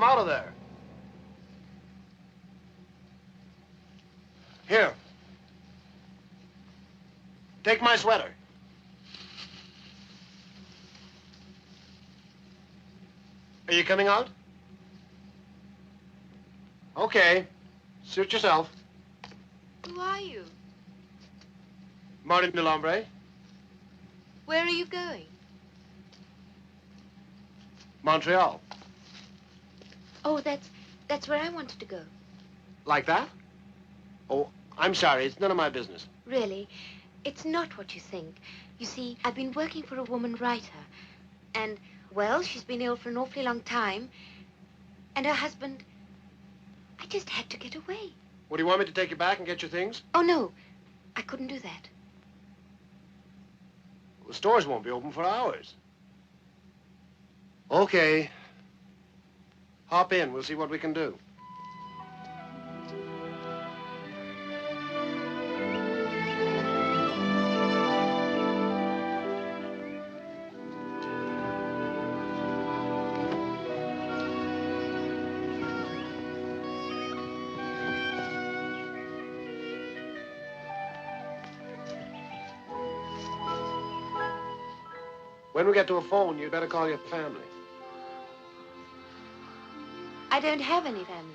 out of there. Here. Take my sweater. Are you coming out? Okay. Suit yourself. Who are you? Martin Delambre. Where are you going? Montreal. Oh, that's where I wanted to go. Like that? Oh, I'm sorry. It's none of my business. Really, it's not what you think. You see, I've been working for a woman writer. And, well, she's been ill for an awfully long time. And her husband... I just had to get away. What, do you want me to take you back and get your things? Oh, no. I couldn't do that. The stores won't be open for hours. Okay. Hop in. We'll see what we can do. When we get to a phone, you'd better call your family. I don't have any family.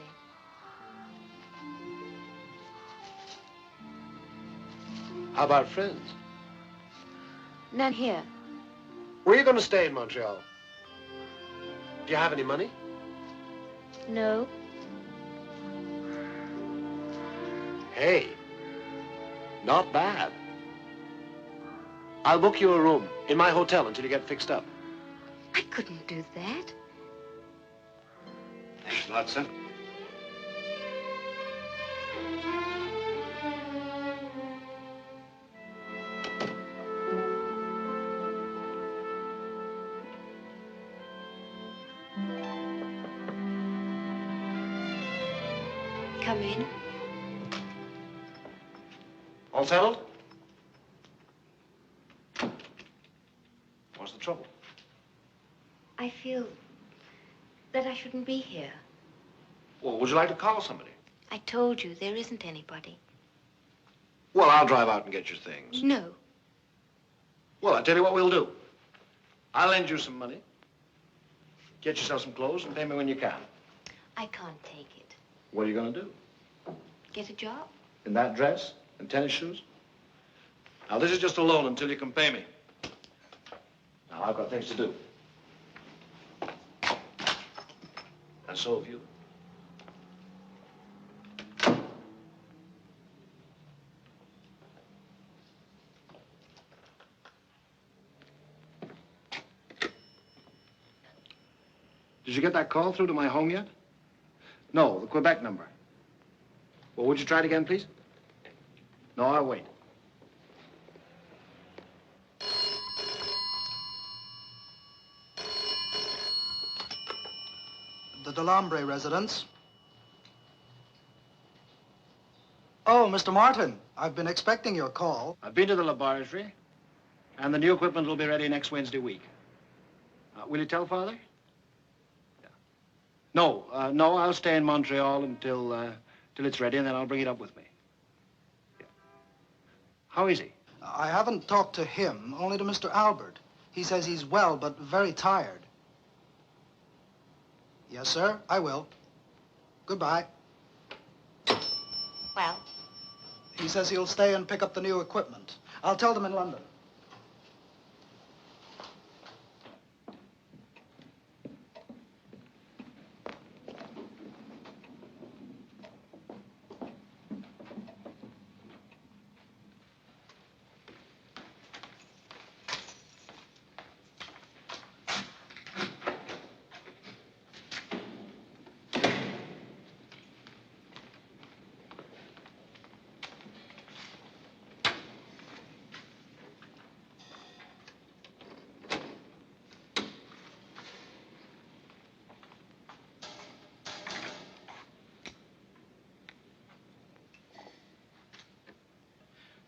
How about friends? None here. Where are you going to stay in Montreal? Do you have any money? No. Hey, not bad. I'll book you a room in my hotel until you get fixed up. I couldn't do that. Thanks a lot, son. Come in. All settled? What's the trouble? I feel that I shouldn't be here. Well, would you like to call somebody? I told you there isn't anybody. Well, I'll drive out and get your things. No. Well, I'll tell you what we'll do. I'll lend you some money. Get yourself some clothes and pay me when you can. I can't take it. What are you going to do? Get a job? In that dress and tennis shoes? Now, this is just a loan until you can pay me. Now, I've got things to do. And so have you. Did you get that call through to my home yet? No, the Quebec number. Well, would you try it again, please? No, I'll wait. The Delambre residence. Oh, Mr. Martin, I've been expecting your call. I've been to the laboratory, and the new equipment will be ready next Wednesday week. Will you tell Father? Yeah. No, no, I'll stay in Montreal until it's ready, and then I'll bring it up with me. Yeah. How is he? I haven't talked to him, only to Mr. Albert. He says he's well, but very tired. Yes, sir, I will. Goodbye. Well? He says he'll stay and pick up the new equipment. I'll tell them in London.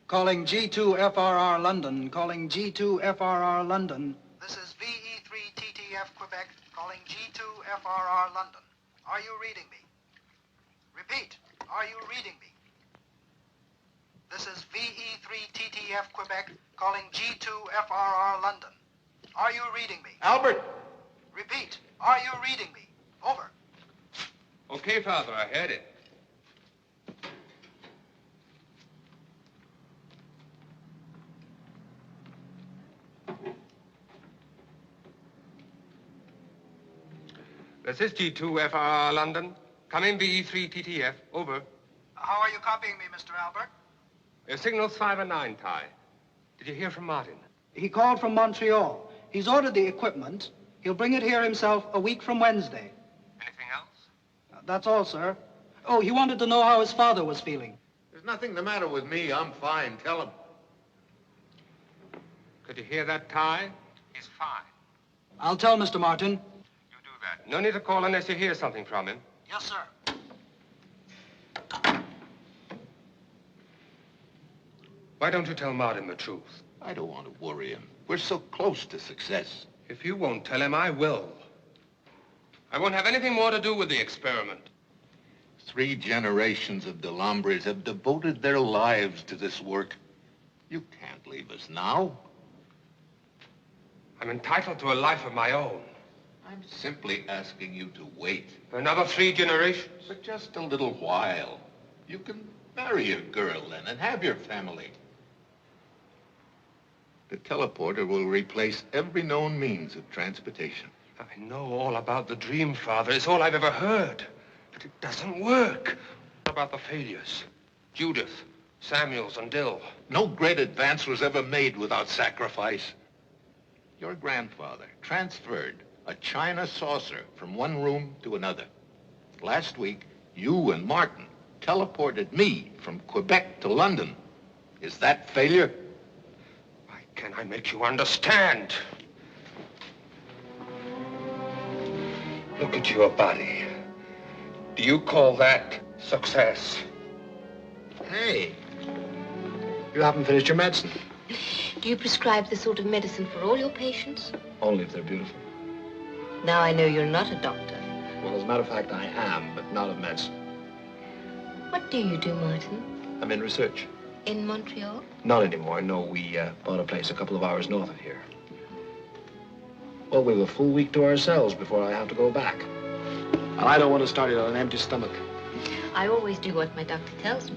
Calling G2FRR London. Calling G2FRR London. This is VE3TTF Quebec. Calling G2FRR London. Are you reading me? Repeat, are you reading me? This is VE3TTF Quebec calling G2FRR London. Are you reading me? Albert! Repeat, are you reading me? Over. Okay, Father, I heard it. This is G2FR London. Come in VE3TTF. Over. How are you copying me, Mr. Albert? Your signal's 5 and 9, Ty. Did you hear from Martin? He called from Montreal. He's ordered the equipment. He'll bring it here himself a week from Wednesday. Anything else? That's all, sir. Oh, he wanted to know how his father was feeling. There's nothing the matter with me. I'm fine. Tell him. Could you hear that, Ty? He's fine. I'll tell Mr. Martin. You do that. No need to call unless you hear something from him. Yes, sir. Why don't you tell Martin the truth? I don't want to worry him. We're so close to success. If you won't tell him, I will. I won't have anything more to do with the experiment. 3 generations of Delambres have devoted their lives to this work. You can't leave us now. I'm entitled to a life of my own. I'm simply asking you to wait. For another 3 generations. For just a little while. You can marry a girl then and have your family. The teleporter will replace every known means of transportation. I know all about the dream, Father. It's all I've ever heard. But it doesn't work. What about the failures? Judith, Samuels, and Dill. No great advance was ever made without sacrifice. Your grandfather transferred a china saucer from one room to another. Last week, you and Martin teleported me from Quebec to London. Is that failure? Why can't I make you understand? Look at your body. Do you call that success? Hey, you haven't finished your medicine. Do you prescribe this sort of medicine for all your patients? Only if they're beautiful. Now I know you're not a doctor. Well, as a matter of fact, I am, but not of medicine. What do you do, Martin? I'm in research. In Montreal? Not anymore. No, we bought a place a couple of hours north of here. Well, we've a full week to ourselves before I have to go back. And I don't want to start it on an empty stomach. I always do what my doctor tells me.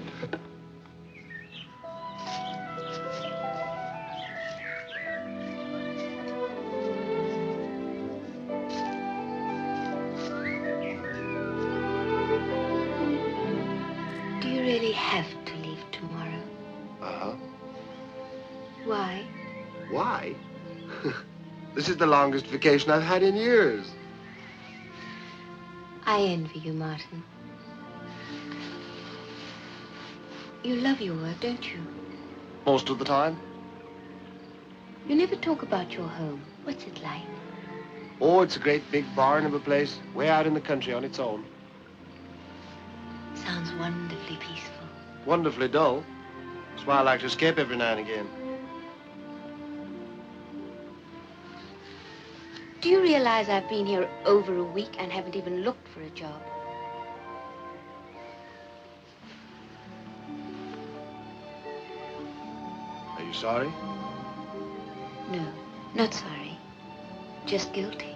Do you really have to leave tomorrow? Uh-huh. Why? Why? This is the longest vacation I've had in years. I envy you, Martin. You love your work, don't you? Most of the time. You never talk about your home. What's it like? Oh, it's a great big barn of a place, way out in the country on its own. Sounds wonderfully peaceful. Wonderfully dull. That's why I like to escape every now and again. Do you realize I've been here over a week and haven't even looked for a job? Are you sorry? No, not sorry. Just guilty.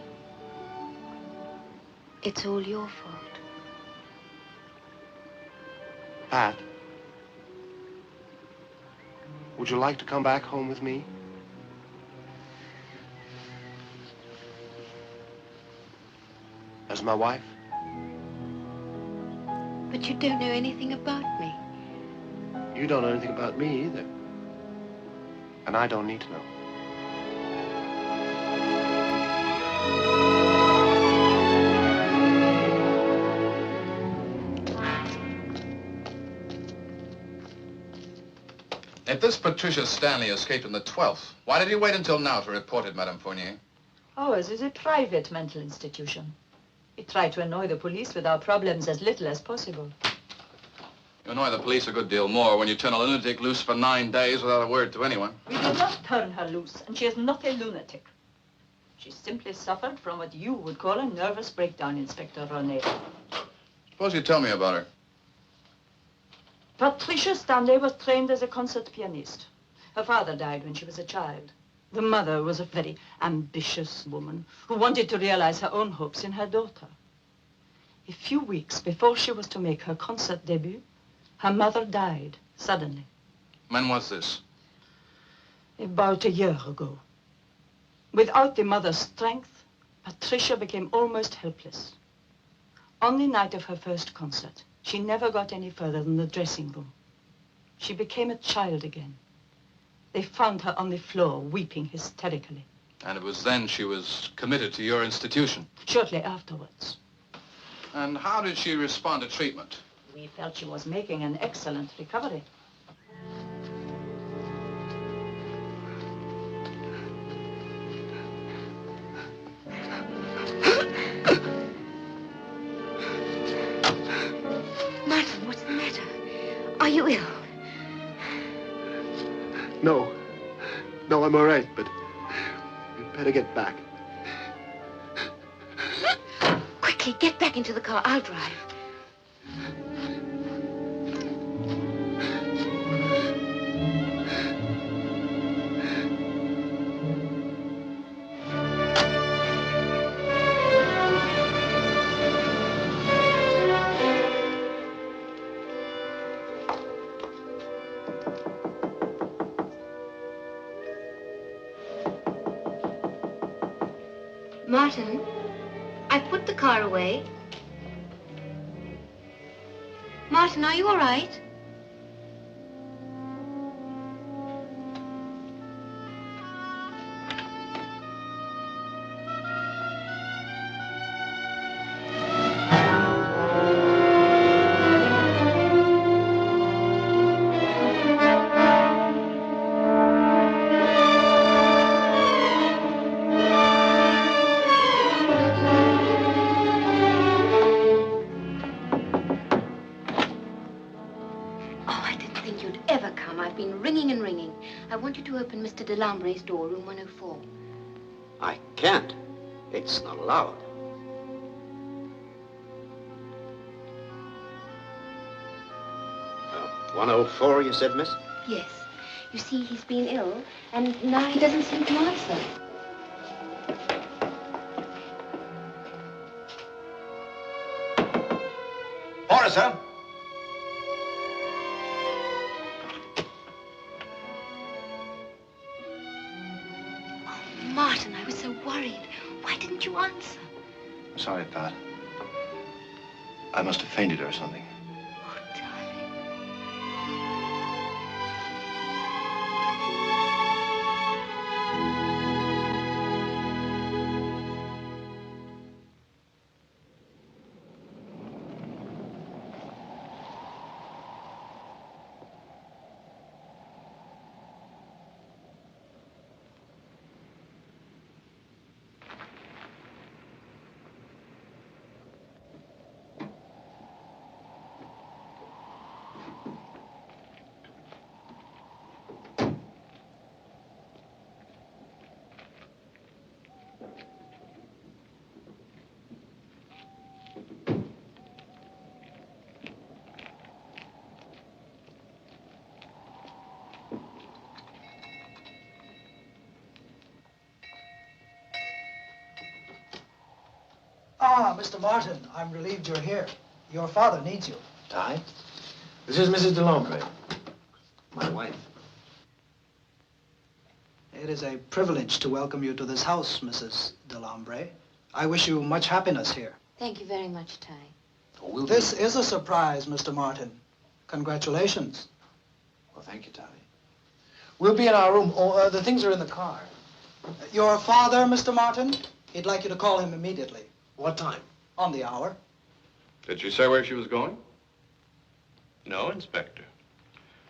It's all your fault. Pat, would you like to come back home with me? As my wife? But you don't know anything about me. You don't know anything about me either. And I don't need to know. If this Patricia Stanley escaped on the 12th, why did he wait until now to report it, Madame Fournier? Ours is a private mental institution. We try to annoy the police with our problems as little as possible. You annoy the police a good deal more when you turn a lunatic loose for 9 days without a word to anyone. We do not turn her loose, and she is not a lunatic. She simply suffered from what you would call a nervous breakdown, Inspector Ronay. Suppose you tell me about her. Patricia Stanley was trained as a concert pianist. Her father died when she was a child. The mother was a very ambitious woman who wanted to realize her own hopes in her daughter. A few weeks before she was to make her concert debut, her mother died suddenly. When was this? About a year ago. Without the mother's strength, Patricia became almost helpless. On the night of her first concert, she never got any further than the dressing room. She became a child again. They found her on the floor, weeping hysterically. And it was then she was committed to your institution. Shortly afterwards. And how did she respond to treatment? We felt she was making an excellent recovery. Martin, what's the matter? Are you ill? No. No, I'm all right, but we'd better get back. Quickly, get back into the car. I'll drive. Martin, I put the car away. Martin, are you all right? I want you to open Mr. Delambre's door, room 104. I can't. It's not allowed. 104, you said, miss? Yes. You see, he's been ill, and now he doesn't seem to answer. Order, sir. Martin, I was so worried. Why didn't you answer? I'm sorry, Pat. I must have fainted or something. Oh, darling. Ah, Mr. Martin, I'm relieved you're here. Your father needs you. Ty? This is Mrs. Delambre, my wife. It is a privilege to welcome you to this house, Mrs. Delambre. I wish you much happiness here. Thank you very much, Ty. Oh, This is a surprise, Mr. Martin. Congratulations. Well, thank you, Ty. We'll be in our room. Oh, the things are in the car. Your father, Mr. Martin, he'd like you to call him immediately. What time? On the hour. Did she say where she was going? No, Inspector.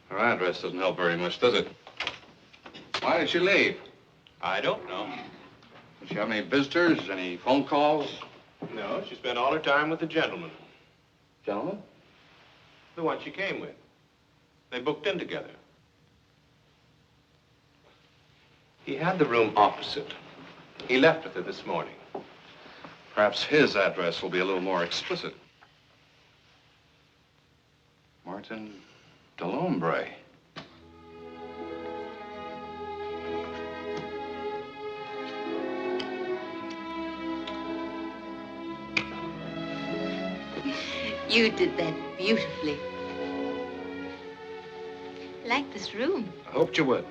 Her address doesn't help very much, does it? Why did she leave? I don't know. Did she have any visitors, any phone calls? No, she spent all her time with the gentleman. Gentlemen? The one she came with. They booked in together. He had the room opposite. He left with it this morning. Perhaps his address will be a little more explicit. Martin Delombre. You did that beautifully. Like this room. I hoped you would.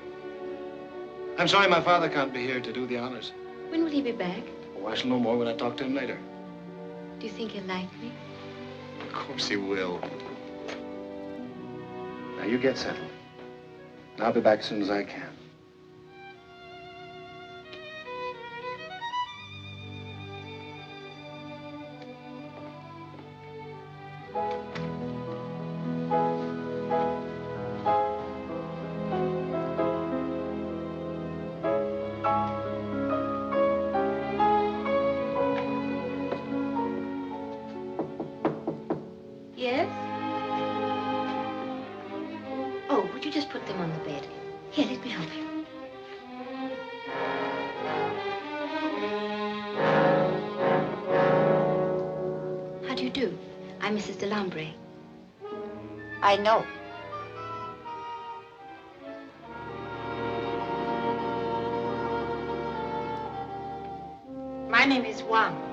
I'm sorry my father can't be here to do the honors. When will he be back? Oh, I shall know more when I talk to him later. Do you think he'll like me? Of course he will. Now, you get settled. And I'll be back as soon as I can. Yes? Oh, would you just put them on the bed? Here, let me help you. How do you do? I'm Mrs. Delombre. I know. My name is Wang.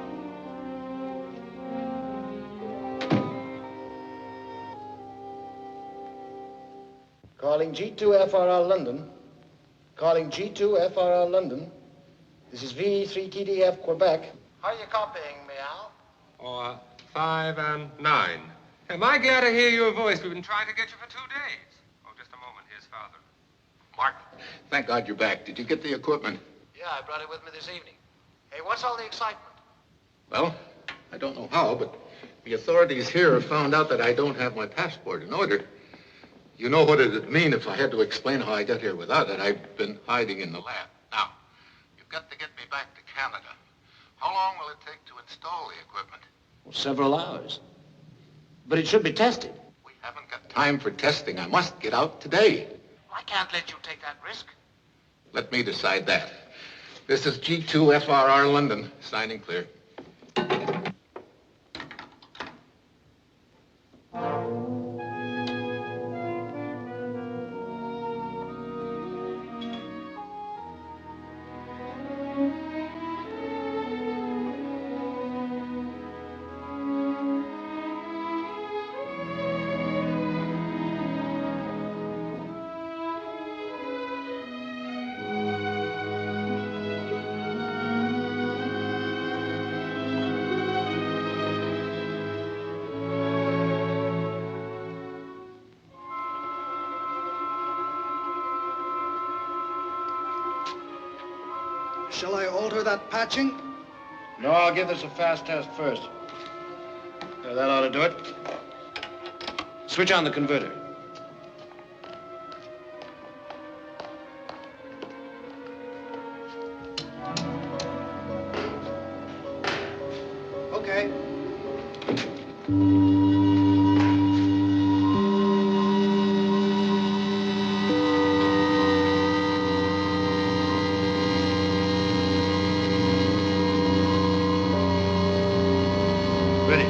Calling G2FRR London. Calling G2FRR London. This is VE3TDF Quebec. How are you copying me, Al? Or 5 and 9. Am I glad to hear your voice? We've been trying to get you for 2 days. Oh, just a moment. Here's Father. Martin, thank God you're back. Did you get the equipment? Yeah, I brought it with me this evening. Hey, what's all the excitement? Well, I don't know how, but the authorities here have found out that I don't have my passport in order. You know what it'd mean if I had to explain how I got here without it. I've been hiding in the lab. Now, you've got to get me back to Canada. How long will it take to install the equipment? Well, several hours. But it should be tested. We haven't got time for testing. I must get out today. I can't let you take that risk. Let me decide that. This is G2FRR London, signing clear. Shall I alter that patching? No, I'll give this a fast test first. That ought to do it. Switch on the converter. Okay. Ready.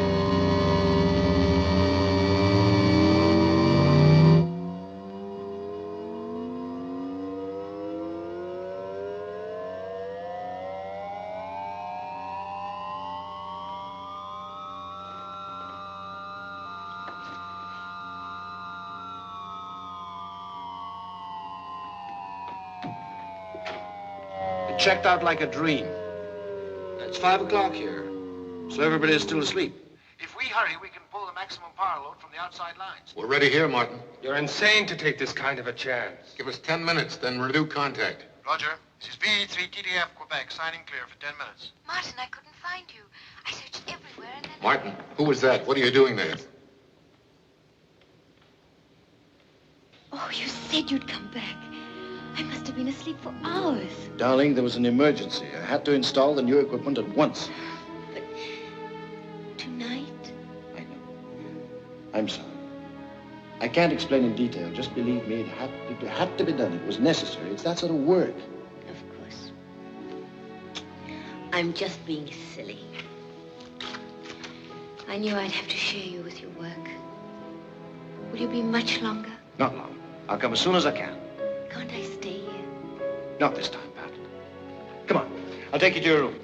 It checked out like a dream. It's 5 o'clock here, so everybody is still asleep. If we hurry, we can pull the maximum power load from the outside lines. We're ready here, Martin. You're insane to take this kind of a chance. Give us 10 minutes, then renew contact. Roger. This is VE3TDF Quebec, signing clear for 10 minutes. Martin, I couldn't find you. I searched everywhere and then... Martin, who was that? What are you doing there? Oh, you said you'd come back. I must have been asleep for hours. Darling, there was an emergency. I had to install the new equipment at once. But tonight? I know. I'm sorry. I can't explain in detail. Just believe me, it had to be done. It was necessary. It's that sort of work. Of course. I'm just being silly. I knew I'd have to share you with your work. Will you be much longer? Not long. I'll come as soon as I can. Can't I stay here? Not this time, Pat. Come on. I'll take you to your room.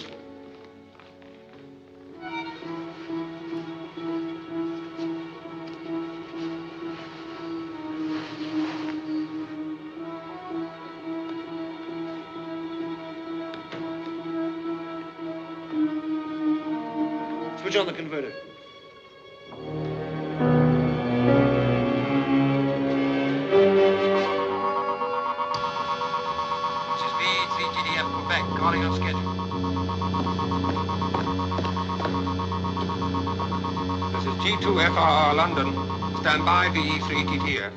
Switch on the converter. This is VE3TDF Quebec, calling on schedule. This is G2FRR London. Stand by, VE3TTF.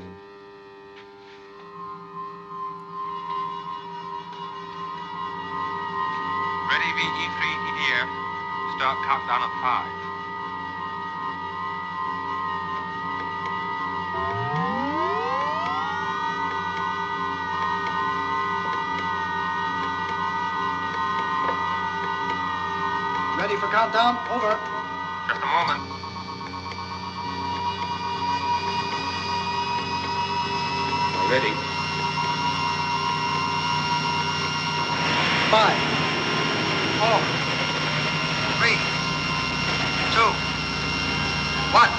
Ready, VE3TDF. Start countdown at 5. Ready for countdown? Over. Just a moment. Ready. 5, 4, 3, 2, 1.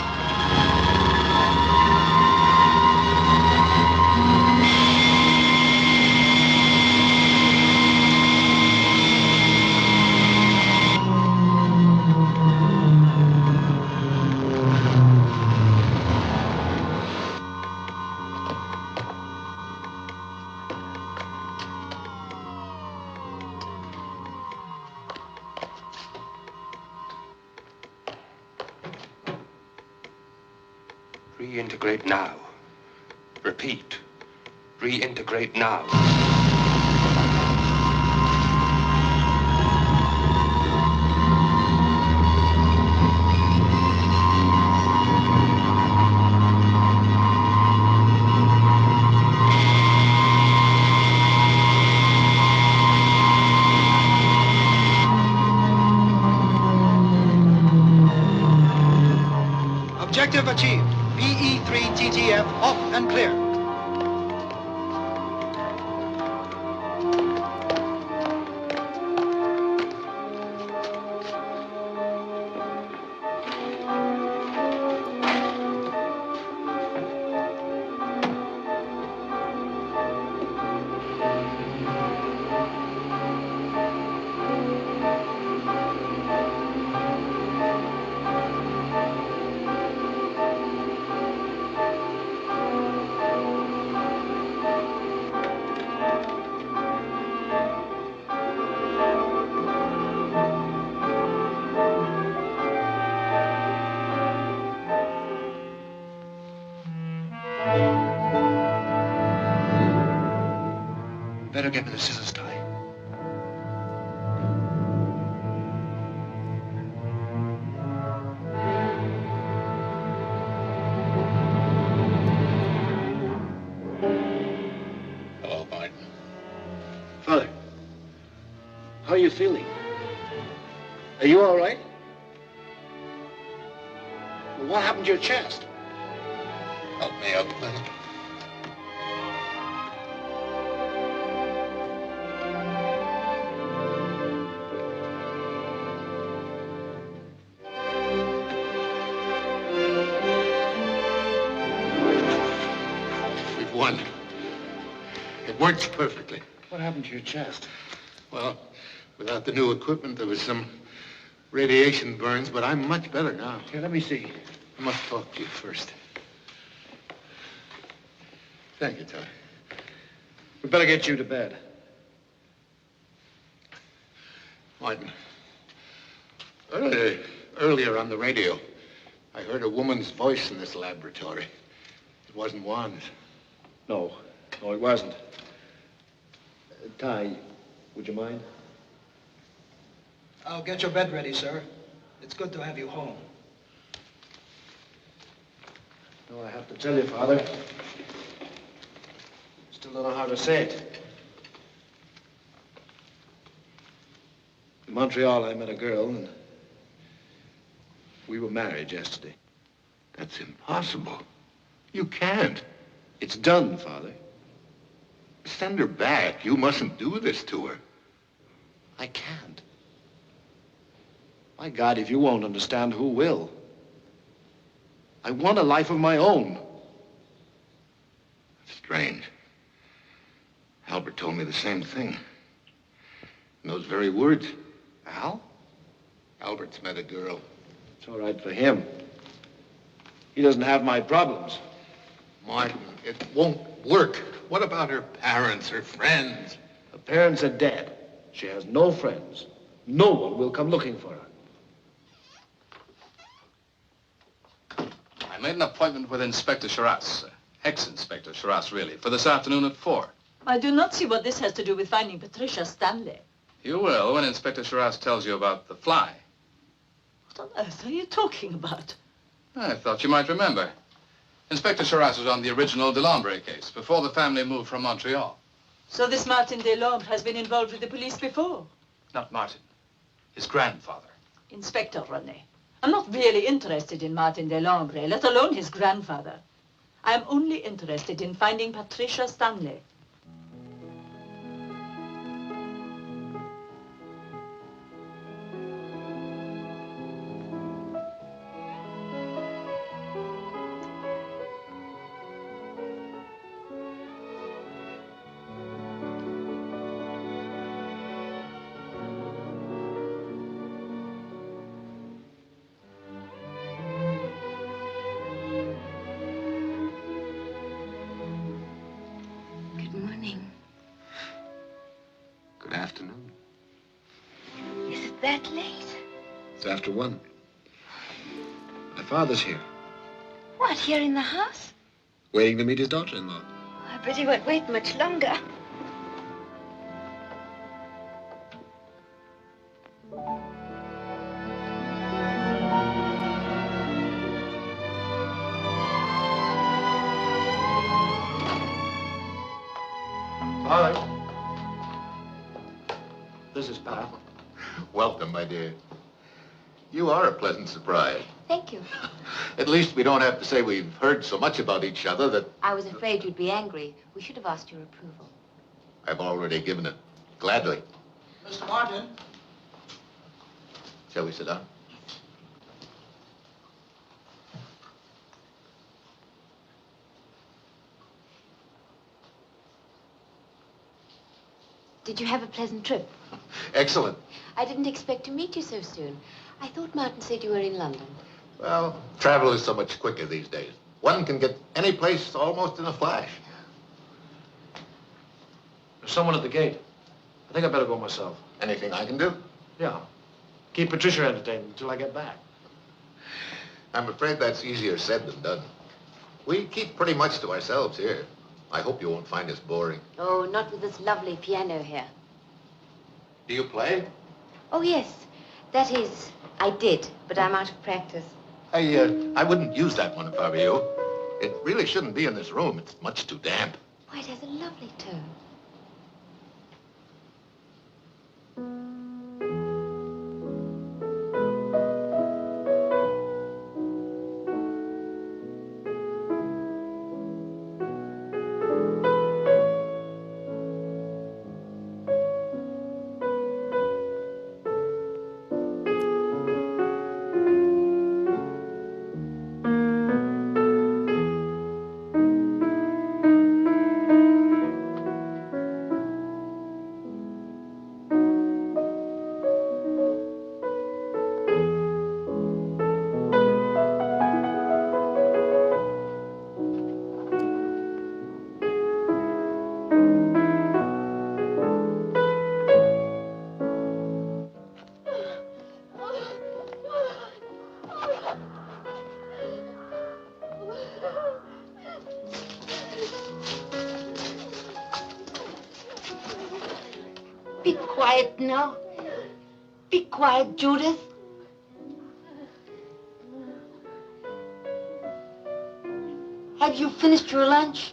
Reintegrate now. Repeat. Reintegrate now. Objective achieved. VE3TTF off and clear. Better get me the scissors tie. Hello, Martin. Father, how are you feeling? Are you all right? Well, what happened to your chest? Help me up, little. We've won. It works perfectly. What happened to your chest? Well, without the new equipment, there was some radiation burns, but I'm much better now. Here, let me see. I must talk to you first. Thank you, Ty. We better get you to bed. Martin, earlier on the radio, I heard a woman's voice in this laboratory. It wasn't Juan's. No, it wasn't. Ty, would you mind? I'll get your bed ready, sir. It's good to have you home. No, I have to tell you, Father. Still don't know how to say it. In Montreal, I met a girl, and we were married yesterday. That's impossible. You can't. It's done, Father. Send her back. You mustn't do this to her. I can't. My God, if you won't understand, who will? I want a life of my own. Strange. Albert told me the same thing. In those very words. Al? Albert's met a girl. It's all right for him. He doesn't have my problems. Martin, it won't work. What about her parents, her friends? Her parents are dead. She has no friends. No one will come looking for her. I made an appointment with Inspector Charras, ex-Inspector Charras, really, for this afternoon at 4. I do not see what this has to do with finding Patricia Stanley. You will when Inspector Charras tells you about the fly. What on earth are you talking about? I thought you might remember. Inspector Charras was on the original Delambre case before the family moved from Montreal. So this Martin Delambre has been involved with the police before? Not Martin. His grandfather. Inspector René, I'm not really interested in Martin Delambre, let alone his grandfather. I am only interested in finding Patricia Stanley. Good afternoon. Is it that late? It's after 1. My father's here, What, here in the house? waiting to meet his daughter-in-law. I bet he won't wait much longer. Father. This is Pat. Welcome, my dear. You are a pleasant surprise. Thank you. At least we don't have to say we've heard so much about each other that I was afraid you'd be angry. We should have asked your approval. I've already given it. Gladly. Mr. Martin. Shall we sit down? Did you have a pleasant trip? Excellent. I didn't expect to meet you so soon. I thought Martin said you were in London. Well, travel is so much quicker these days. One can get any place almost in a flash. There's someone at the gate. I think I better go myself. Anything I can do? Yeah. Keep Patricia entertained until I get back. I'm afraid that's easier said than done. We keep pretty much to ourselves here. I hope you won't find us boring. Oh, not with this lovely piano here. Do you play? Oh, yes. That is, I did, but I'm out of practice. I wouldn't use that one if I were you. It really shouldn't be in this room. It's much too damp. Why, it has a lovely tone. Be quiet now. Be quiet, Judith. Have you finished your lunch?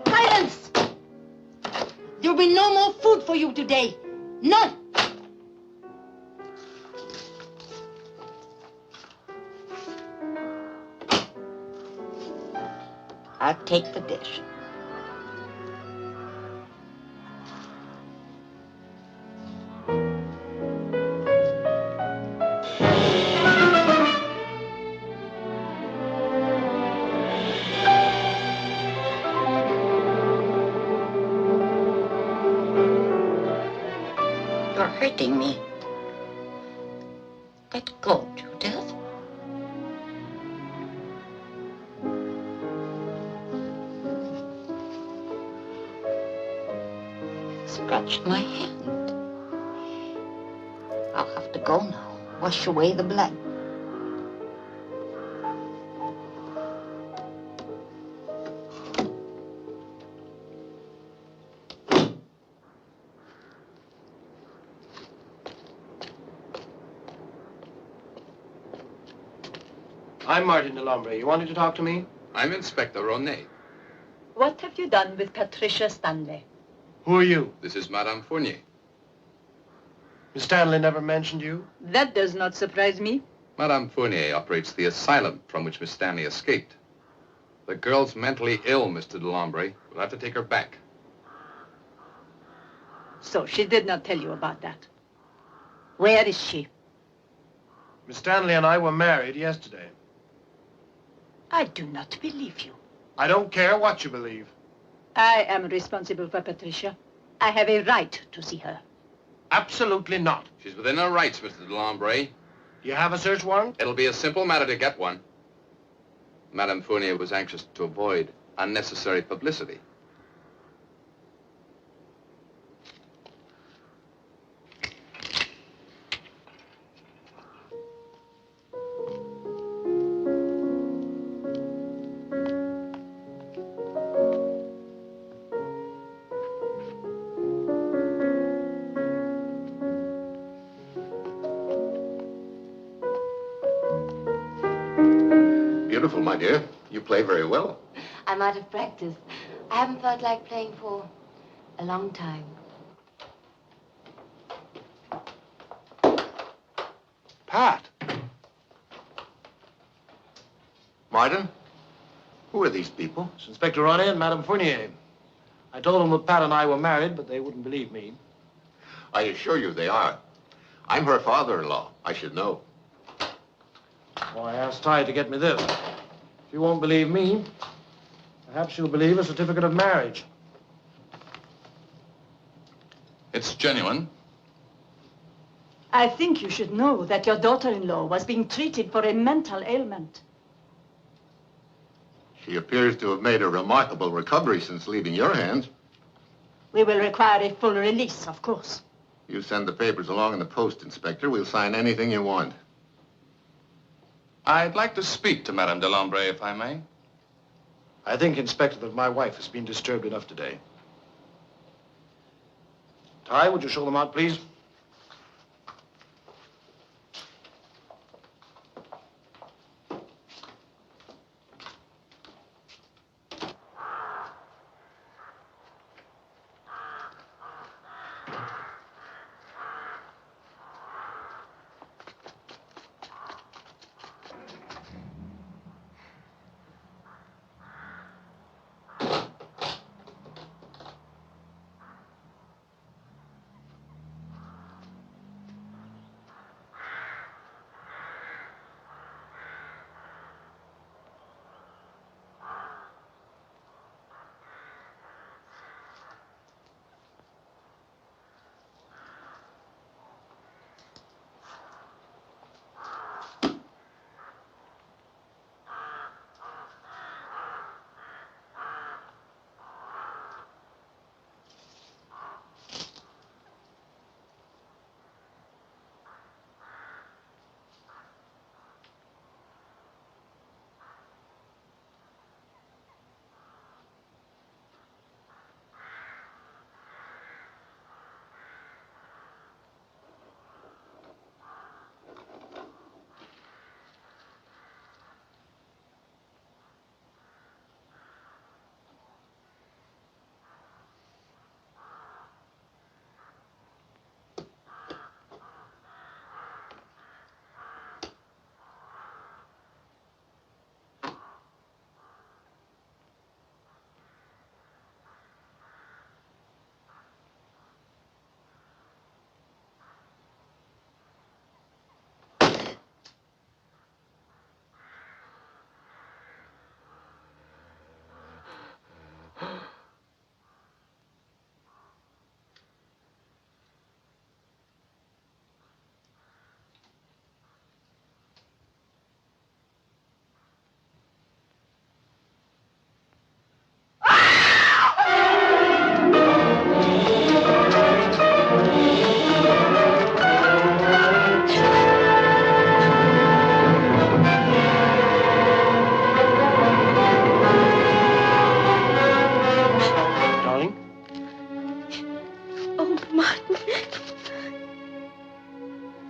Silence! will be no more food for you today. None. I'll take the dish. You're hurting me. Let go, Judith. Scratched my hand. I'll have to go now. Wash away the blood. I'm Martin Delambre. You wanted to talk to me? I'm Inspector Ronet. What have you done with Patricia Stanley? Who are you? This is Madame Fournier. Miss Stanley never mentioned you? That does not surprise me. Madame Fournier operates the asylum from which Miss Stanley escaped. The girl's mentally ill, Mr. Delambre. We'll have to take her back. So she did not tell you about that. Where is she? Miss Stanley and I were married yesterday. I do not believe you. I don't care what you believe. I am responsible for Patricia. I have a right to see her. Absolutely not. She's within her rights, Mr. Delambre. You have a search warrant? It'll be a simple matter to get one. Madame Fournier was anxious to avoid unnecessary publicity. Beautiful, my dear. You play very well. I'm out of practice. I haven't felt like playing for a long time. Pat. Martin, who are these people? It's Inspector Ronay and Madame Fournier. I told them that Pat and I were married, but they wouldn't believe me. I assure you they are. I'm her father-in-law. I should know. Well, I asked Ty to get me this. If you won't believe me, perhaps you'll believe a certificate of marriage. It's genuine. I think you should know that your daughter-in-law was being treated for a mental ailment. She appears to have made a remarkable recovery since leaving your hands. We will require a full release, of course. You send the papers along in the post, Inspector. We'll sign anything you want. I'd like to speak to Madame Delambre, if I may. I think, Inspector, that my wife has been disturbed enough today. Ty, would you show them out, please?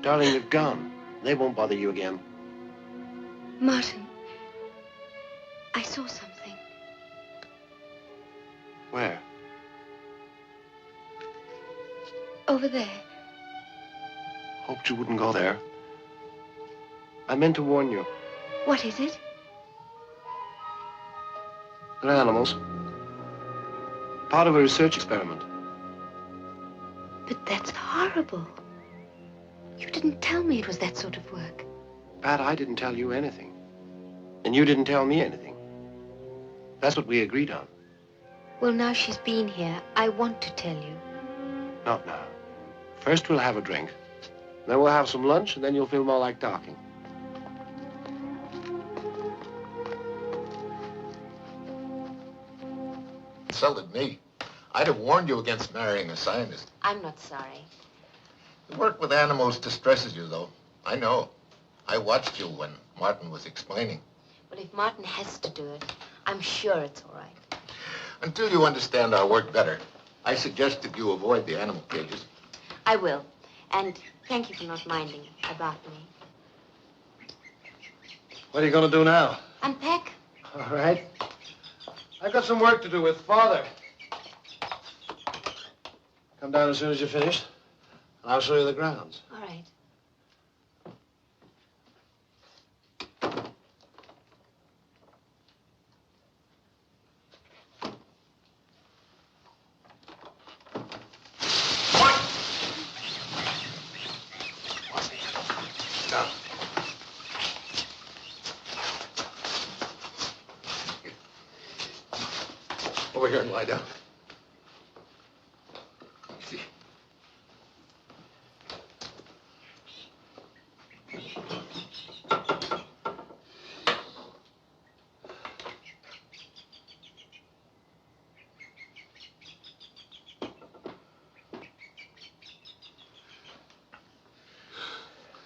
Darling, they've gone. They won't bother you again. Martin, I saw something. Where? Over there. Hoped you wouldn't go there. I meant to warn you. What is it? They're animals. Part of a research experiment. But that's horrible. You didn't tell me it was that sort of work. Pat, I didn't tell you anything. And you didn't tell me anything. That's what we agreed on. Well, now she's been here, I want to tell you. Not now. First we'll have a drink. Then we'll have some lunch, and then you'll feel more like talking. Insulted me. I'd have warned you against marrying a scientist. I'm not sorry. The work with animals distresses you, though. I know. I watched you when Martin was explaining. Well, if Martin has to do it, I'm sure it's all right. Until you understand our work better, I suggest that you avoid the animal cages. I will. And thank you for not minding about me. What are you going to do now? Unpack. All right. I've got some work to do with Father. Come down as soon as you're finished, and I'll show you the grounds. All right. Down. Over here and lie down. Easy.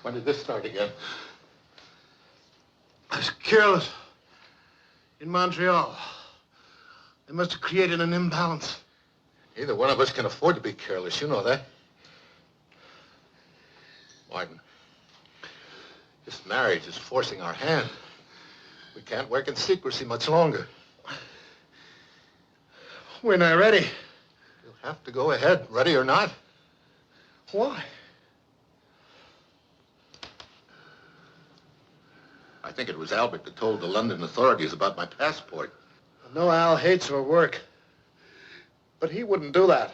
When did this start again? I was careless in Montreal. They must have created an imbalance. Neither one of us can afford to be careless. You know that. Martin, this marriage is forcing our hand. We can't work in secrecy much longer. We're not ready. You'll have to go ahead, ready or not. Why? I think it was Albert that told the London authorities about my passport. I know Al hates her work, but he wouldn't do that.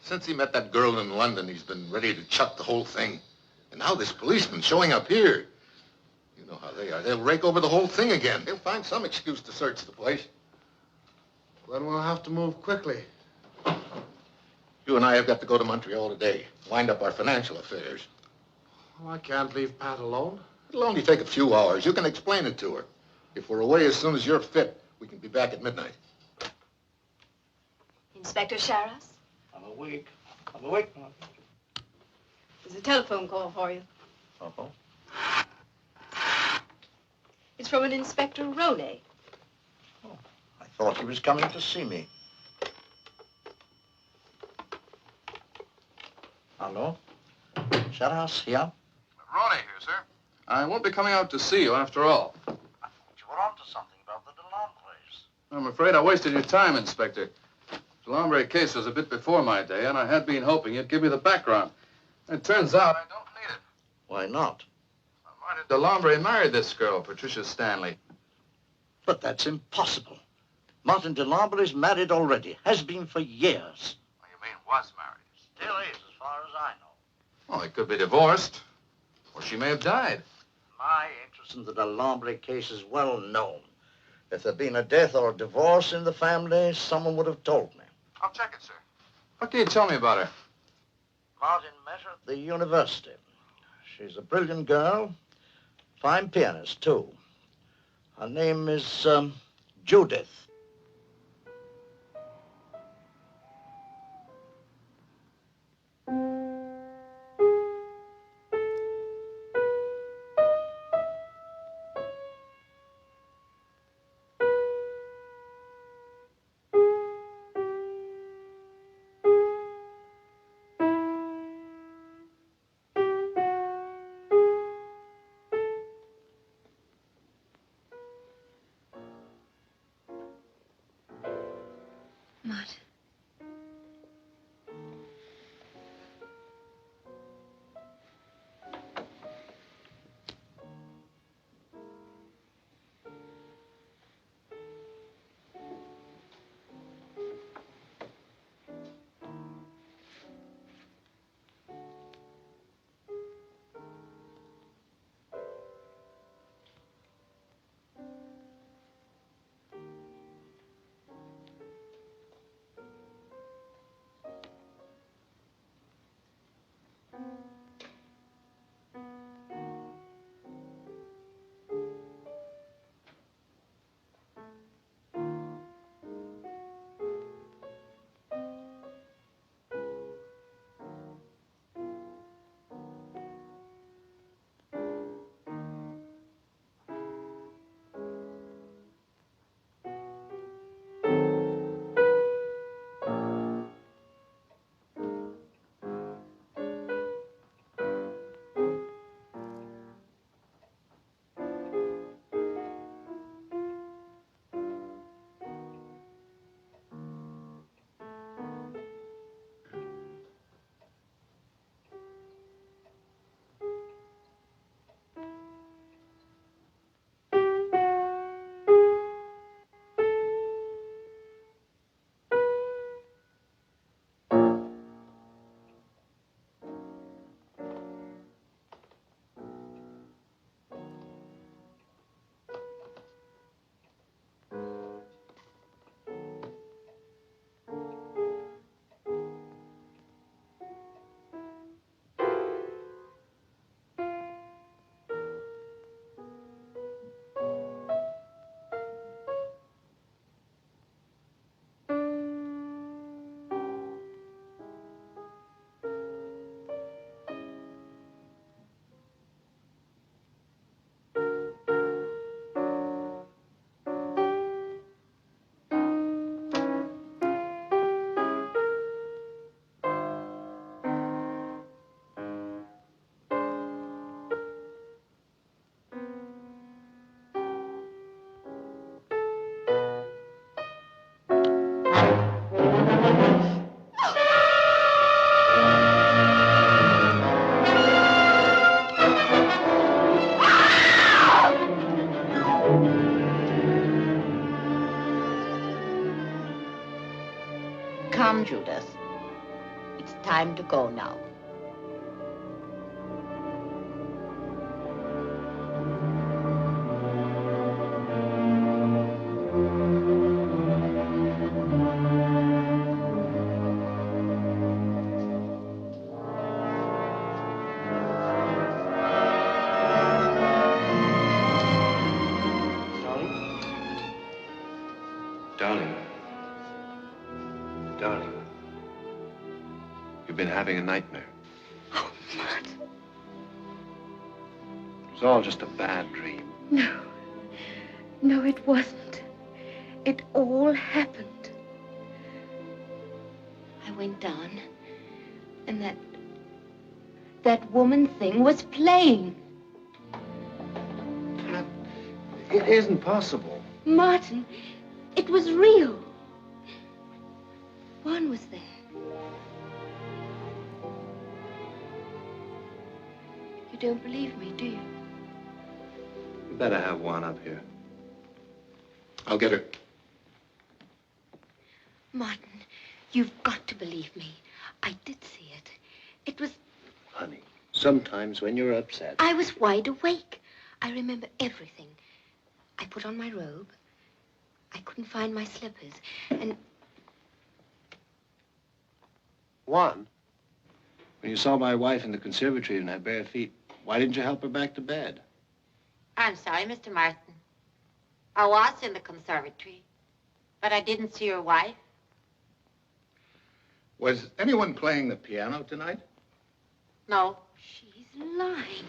Since he met that girl in London, he's been ready to chuck the whole thing. And now this policeman showing up here. You know how they are. They'll rake over the whole thing again. They'll find some excuse to search the place. Then we'll have to move quickly. You and I have got to go to Montreal today, wind up our financial affairs. Well, I can't leave Pat alone. It'll only take a few hours. You can explain it to her. If we're away as soon as you're fit, we can be back at midnight. Inspector Sharas? I'm awake. I'm awake, Martin. There's a telephone call for you. Uh-huh. It's from an Inspector Roney. Oh, I thought he was coming to see me. Hello? Sharas here? Roney here, sir. I won't be coming out to see you after all. I thought you were on to something about the Delombres. I'm afraid I wasted your time, Inspector. The Delambre case was a bit before my day, and I had been hoping you'd give me the background. It turns out I don't need it. Why not? Martin Delambre married this girl, Patricia Stanley. But that's impossible. Martin Delambre is married already. Has been for years. What do you mean, was married? Still is, as far as I know. Well, they could be divorced, or she may have died. My interest in the Delambre case is well known. If there'd been a death or a divorce in the family, someone would have told me. I'll check it, sir. What can you tell me about her? Martin met her at the university. She's a brilliant girl. Fine pianist, too. Her name is Judith. Martin. Come, Judith. It's time to go now. Darling. Darling. You've been having a nightmare. Oh, Martin. It was all just a bad dream. No. No, it wasn't. It all happened. I went down, and that woman thing was playing. It isn't possible. Martin, it was real. Juan was there. You don't believe me, do you? You better have Juan up here. I'll get her. Martin, you've got to believe me. I did see it. It was... Honey, sometimes when you're upset... I was wide awake. I remember everything. I put on my robe. I couldn't find my slippers, and... Juan? When you saw my wife in the conservatory in her bare feet, why didn't you help her back to bed? I'm sorry, Mr. Martin. I was in the conservatory, but I didn't see your wife. Was anyone playing the piano tonight? No. She's lying.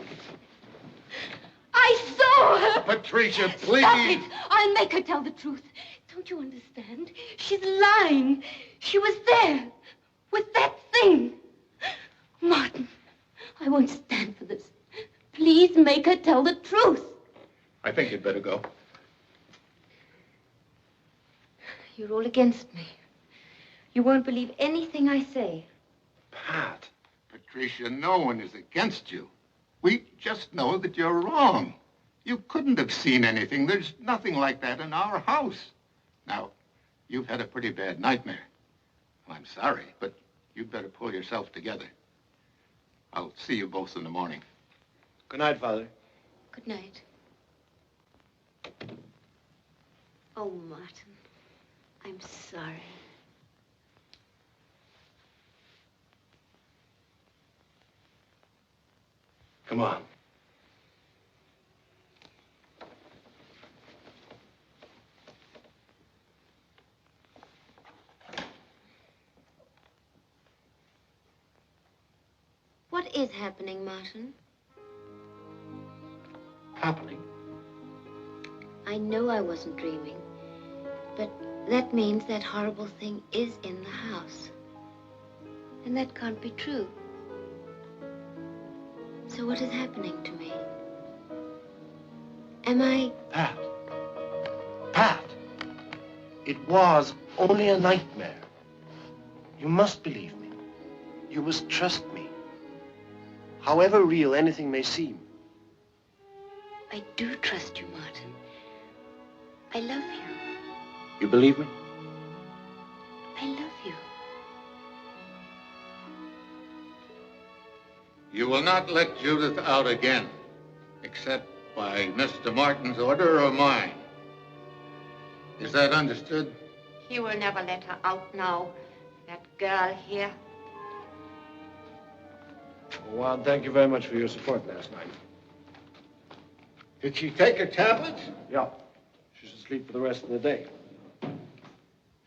I saw her! Patricia, please! Stop it! I'll make her tell the truth. Don't you understand? She's lying. She was there with that thing. Martin, I won't stand for this. Please make her tell the truth. I think you'd better go. You're all against me. You won't believe anything I say. Pat. Patricia, no one is against you. We just know that you're wrong. You couldn't have seen anything. There's nothing like that in our house. Now, you've had a pretty bad nightmare. Well, I'm sorry, but you'd better pull yourself together. I'll see you both in the morning. Good night, Father. Good night. Oh, Martin, I'm sorry. Come on. What is happening, Martin? Happening? I know I wasn't dreaming, but that means that horrible thing is in the house. And that can't be true. So what is happening to me? Am I... Pat. Pat. It was only a nightmare. You must believe me. You must trust me. However real anything may seem. I do trust you, Martin. I love you. You believe me? I love you. You will not let Judith out again, except by Mr. Martin's order or mine. Is that understood? He will never let her out now. That girl here. Well, thank you very much for your support last night. Did she take her tablets? Yeah. She's asleep for the rest of the day.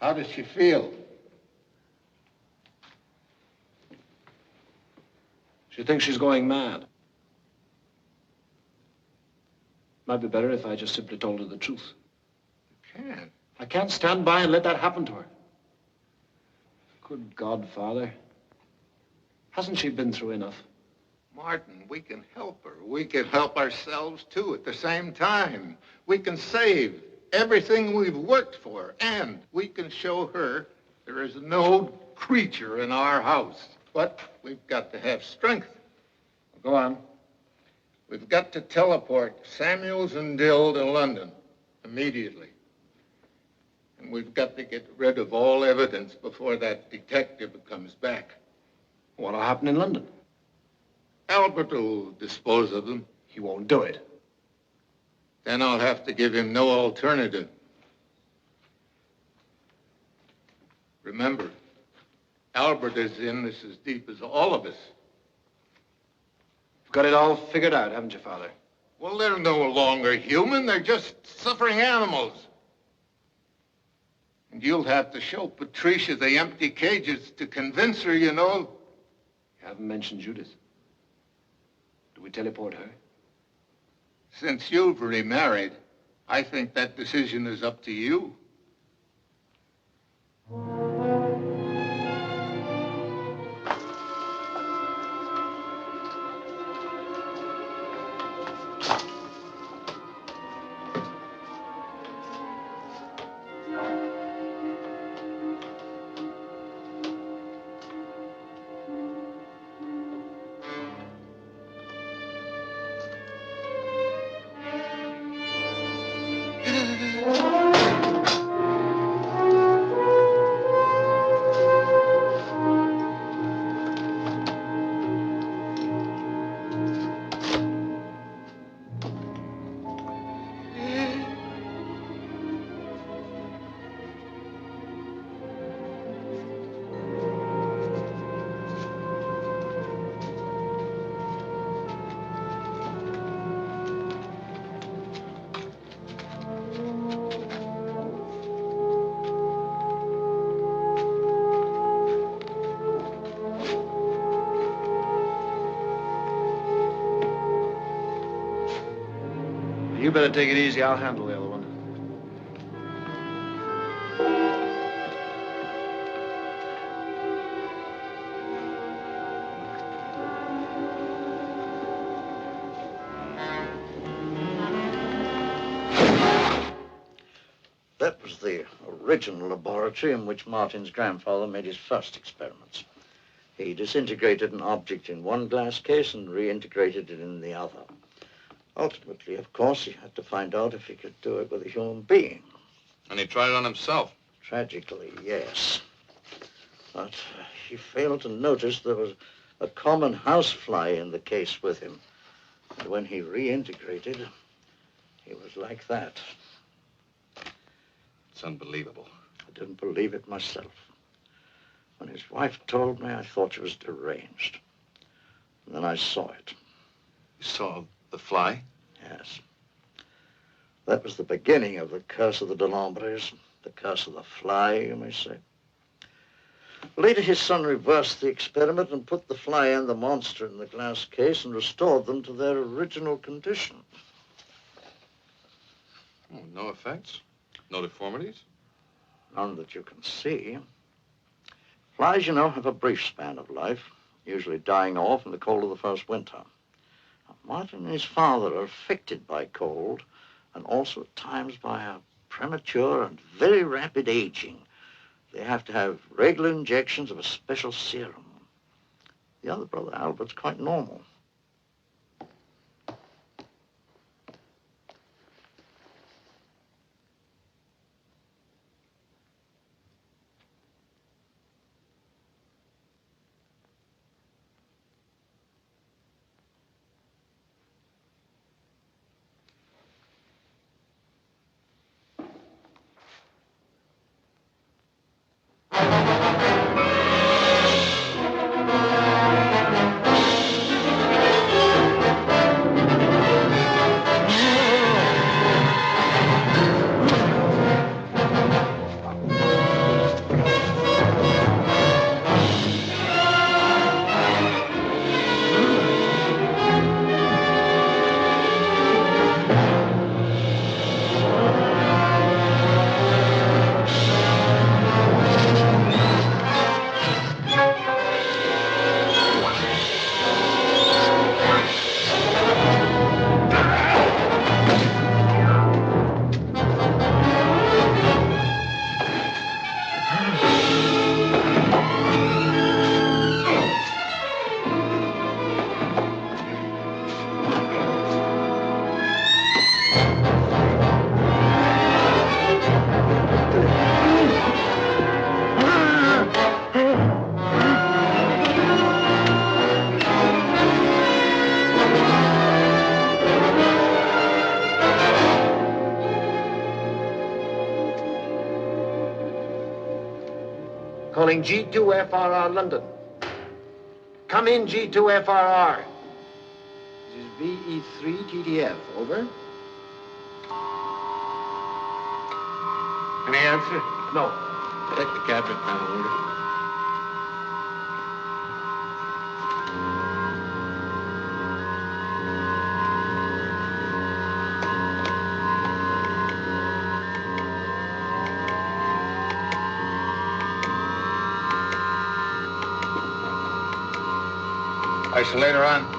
How does she feel? She thinks she's going mad. Might be better if I just simply told her the truth. You can't. I can't stand by and let that happen to her. Good God, Father. Hasn't she been through enough? Martin, we can help her. We can help ourselves, too, at the same time. We can save everything we've worked for, and we can show her there is no creature in our house. But we've got to have strength. Go on. We've got to teleport Samuels and Dill to London immediately. And we've got to get rid of all evidence before that detective comes back. What'll happen in London? Albert will dispose of them. He won't do it. Then I'll have to give him no alternative. Remember, Albert is in this as deep as all of us. You've got it all figured out, haven't you, Father? Well, they're no longer human. They're just suffering animals. And you'll have to show Patricia the empty cages to convince her, you know. You haven't mentioned Judith. Do we teleport her? Since you've remarried, I think that decision is up to you. You better take it easy. I'll handle the other one. That was the original laboratory in which Martin's grandfather made his first experiments. He disintegrated an object in one glass case and reintegrated it in the other. Ultimately, of course, he had to find out if he could do it with a human being. And he tried it on himself. Tragically, yes. But he failed to notice there was a common housefly in the case with him. And when he reintegrated, he was like that. It's unbelievable. I didn't believe it myself. When his wife told me, I thought she was deranged. And then I saw it. You saw the fly? Yes. That was the beginning of the curse of the Delambres, the curse of the fly, you may say. Later, his son reversed the experiment and put the fly and the monster in the glass case and restored them to their original condition. Oh, no effects? No deformities? None that you can see. Flies, you know, have a brief span of life, usually dying off in the cold of the first winter. Now, Martin and his father are affected by cold and also at times by a premature and very rapid aging. They have to have regular injections of a special serum. The other brother, Albert's quite normal. Calling G2FRR London. Come in, G2FRR. This is VE3TTF. Over. Any answer? No. Take the cabinet now, will you? Isolator on.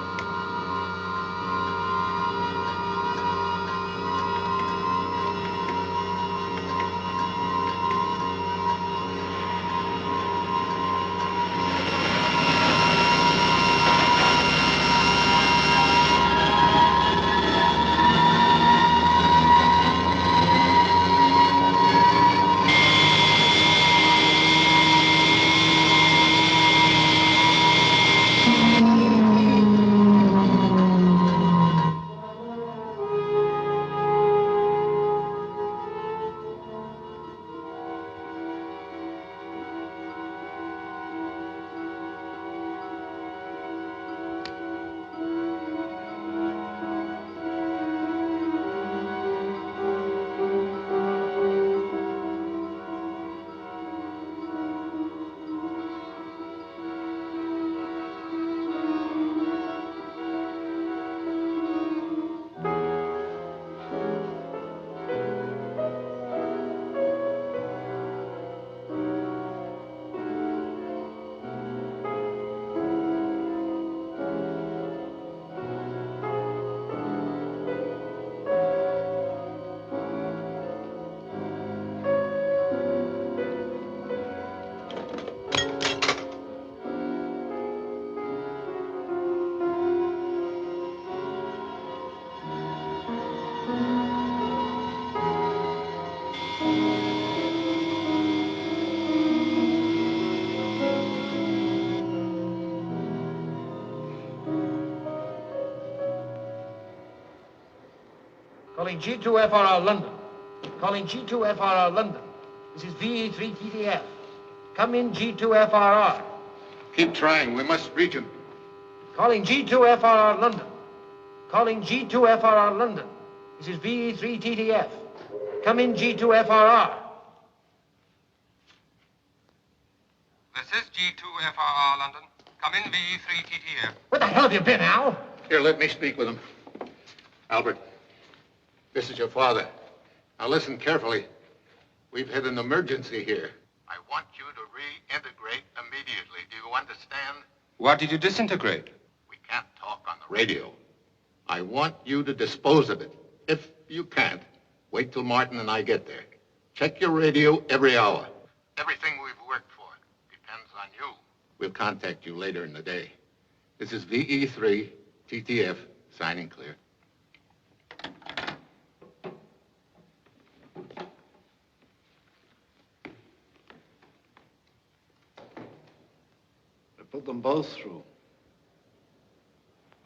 Calling G2FRR London. Calling G2FRR London. This is VE3TTF. Come in, G2FRR. Keep trying. We must reach him. Calling G2FRR London. Calling G2FRR London. This is VE3TTF. Come in, G2FRR. This is G2FRR London. Come in, VE3TTF. Where the hell have you been, Al? Here, let me speak with him. Albert, this is your father. Now listen carefully. We've had an emergency here. I want you to reintegrate immediately. Do you understand? Why did you disintegrate? We can't talk on the radio. I want you to dispose of it. If you can't, wait till Martin and I get there. Check your radio every hour. Everything we've worked for depends on you. We'll contact you later in the day. This is VE3 TTF, signing clear. Put them both through.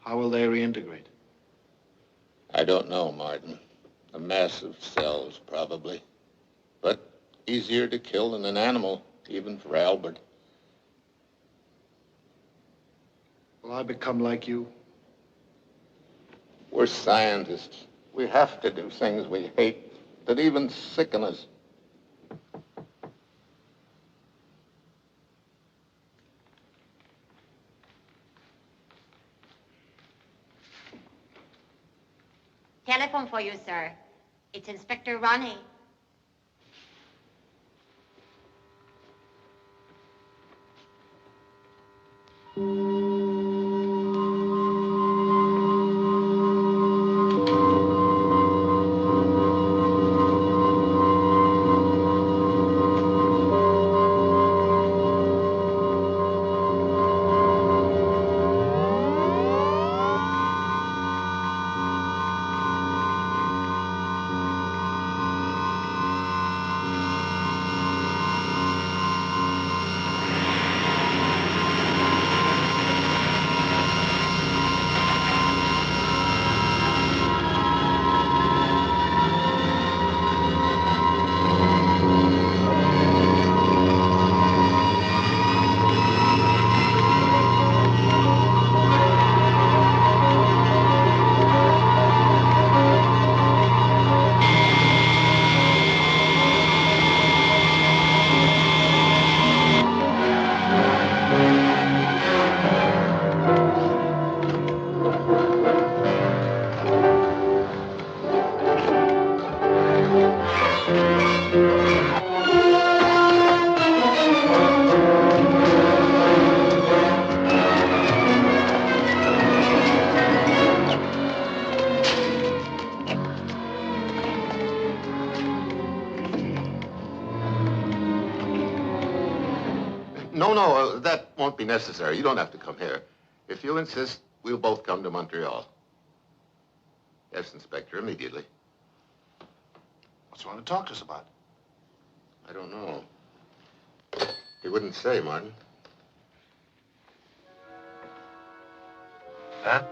How will they reintegrate? I don't know, Martin. A mass of cells, probably. But easier to kill than an animal, even for Albert. Will I become like you? We're scientists. We have to do things we hate that even sicken us. Telephone for you, sir. It's Inspector Ronnie. No, that won't be necessary. You don't have to come here. If you insist, we'll both come to Montreal. Yes, Inspector, immediately. What's you want to talk to us about? I don't know. He wouldn't say, Martin. Huh?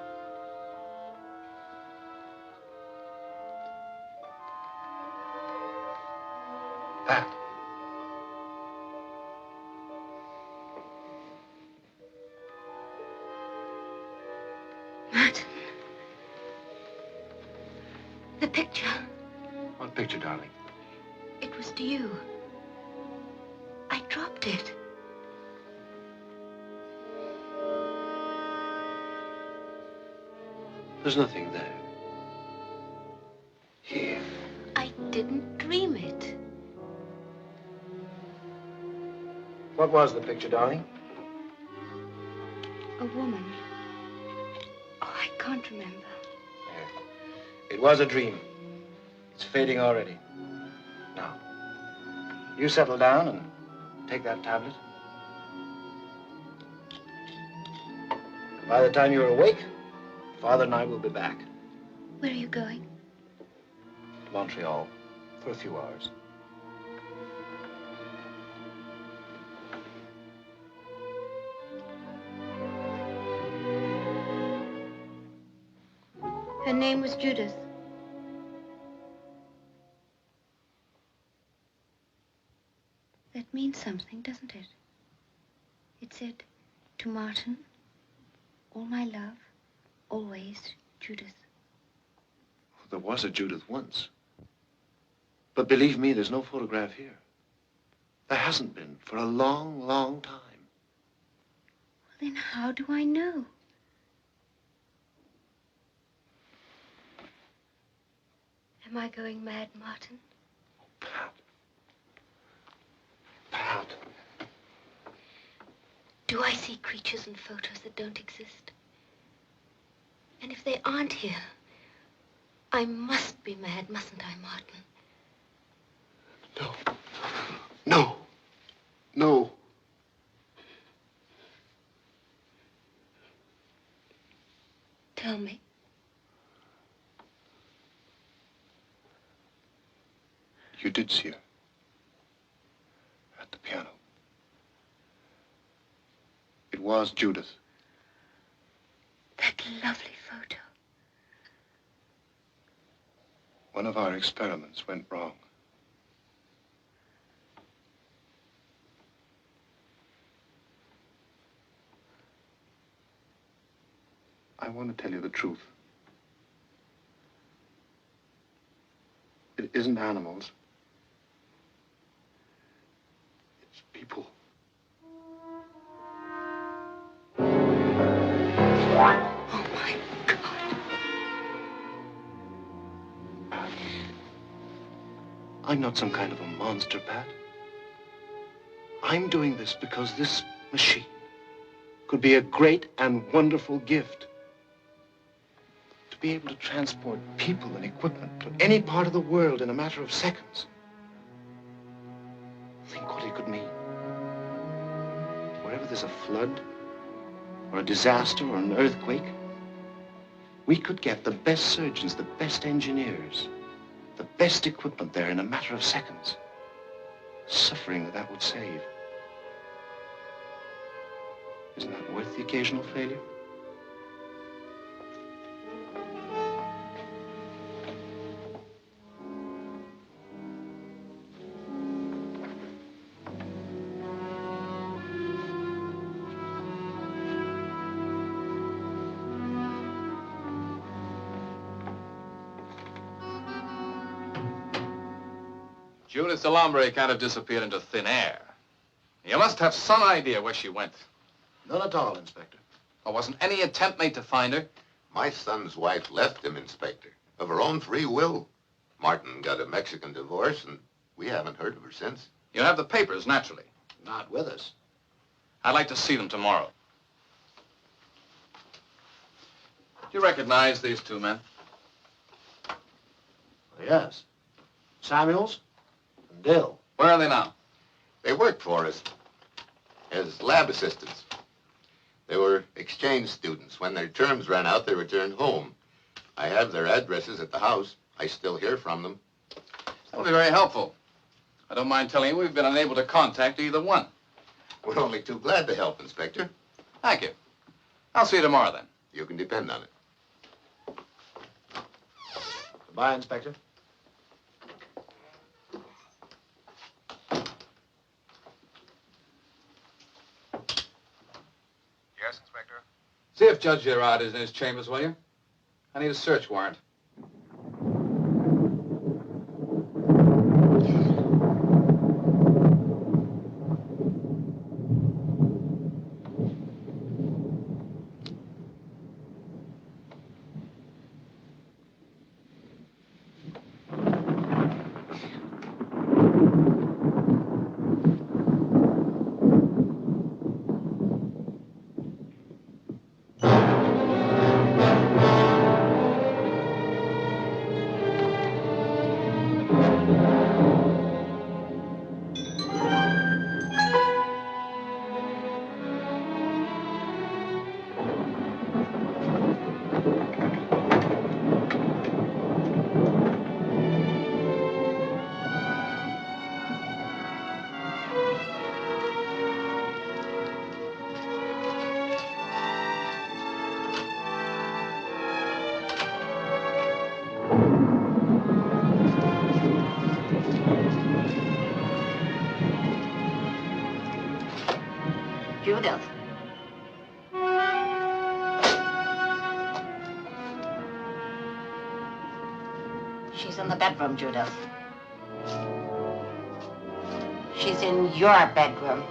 Pat. Martin. The picture. What picture, darling? It was to you. I dropped it. There's nothing there. Here. I didn't dream it. What was the picture, darling? A woman. Oh, I can't remember. It was a dream. It's fading already. Now, you settle down and take that tablet. By the time you're awake, Father and I will be back. Where are you going? To Montreal for a few hours. Her name was Judith. something, doesn't it? It said, to Martin, all my love, always, Judith. There was a Judith once. But believe me, there's no photograph here. There hasn't been for a long, long time. Well, then how do I know? Am I going mad, Martin? Pat. Pat. Do I see creatures in photos that don't exist? And if they aren't here, I must be mad, mustn't I, Martin? No. No. No. Tell me. You did see her. At the piano. It was Judith. That lovely photo. One of our experiments went wrong. I want to tell you the truth. It isn't animals. It's people. Oh, my God. I'm not some kind of a monster, Pat. I'm doing this because this machine could be a great and wonderful gift. To be able to transport people and equipment to any part of the world in a matter of seconds. Think what it could mean. Wherever there's a flood, or a disaster, or an earthquake, we could get the best surgeons, the best engineers, the best equipment there in a matter of seconds. Suffering that would save. Isn't that worth the occasional failure? Judith Delambre kind of disappeared into thin air. You must have some idea where she went. None at all, Inspector. Or wasn't any attempt made to find her? My son's wife left him, Inspector, of her own free will. Martin got a Mexican divorce, and we haven't heard of her since. You have the papers, naturally. Not with us. I'd like to see them tomorrow. Do you recognize these two men? Yes. Samuels and Dill. Where are they now? They worked for us as lab assistants. They were exchange students. When their terms ran out, they returned home. I have their addresses at the house. I still hear from them. That'll be very helpful. I don't mind telling you we've been unable to contact either one. We're only too glad to help, Inspector. Thank you. I'll see you tomorrow, then. You can depend on it. Goodbye, Inspector. Yes, Inspector? See if Judge Gerard is in his chambers, will you? I need a search warrant. Judith. She's in the bedroom, Judith. She's in your bedroom.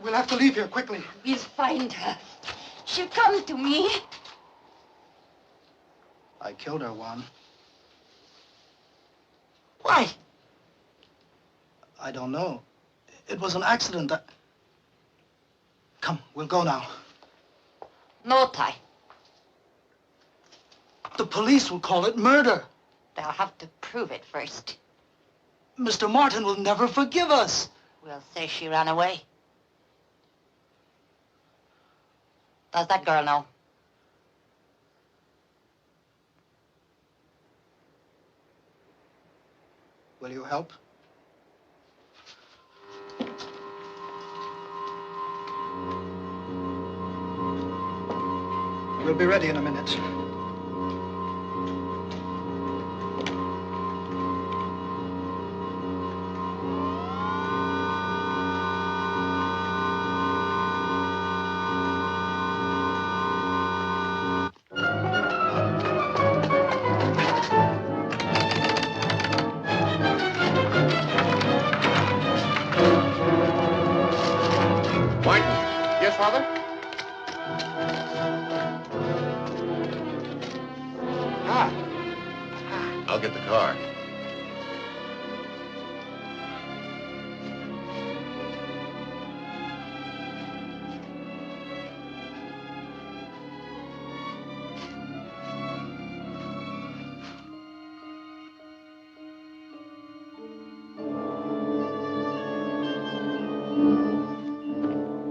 We'll have to leave here quickly. We'll find her. She'll come to me. I killed her, Juan. Why? I don't know. It was an accident. Come, we'll go now. No, Ty. The police will call it murder. They'll have to prove it first. Mr. Martin will never forgive us. We'll say she ran away. Does that girl know? Will you help? We'll be ready in a minute. Yes, Father? I'll get the car.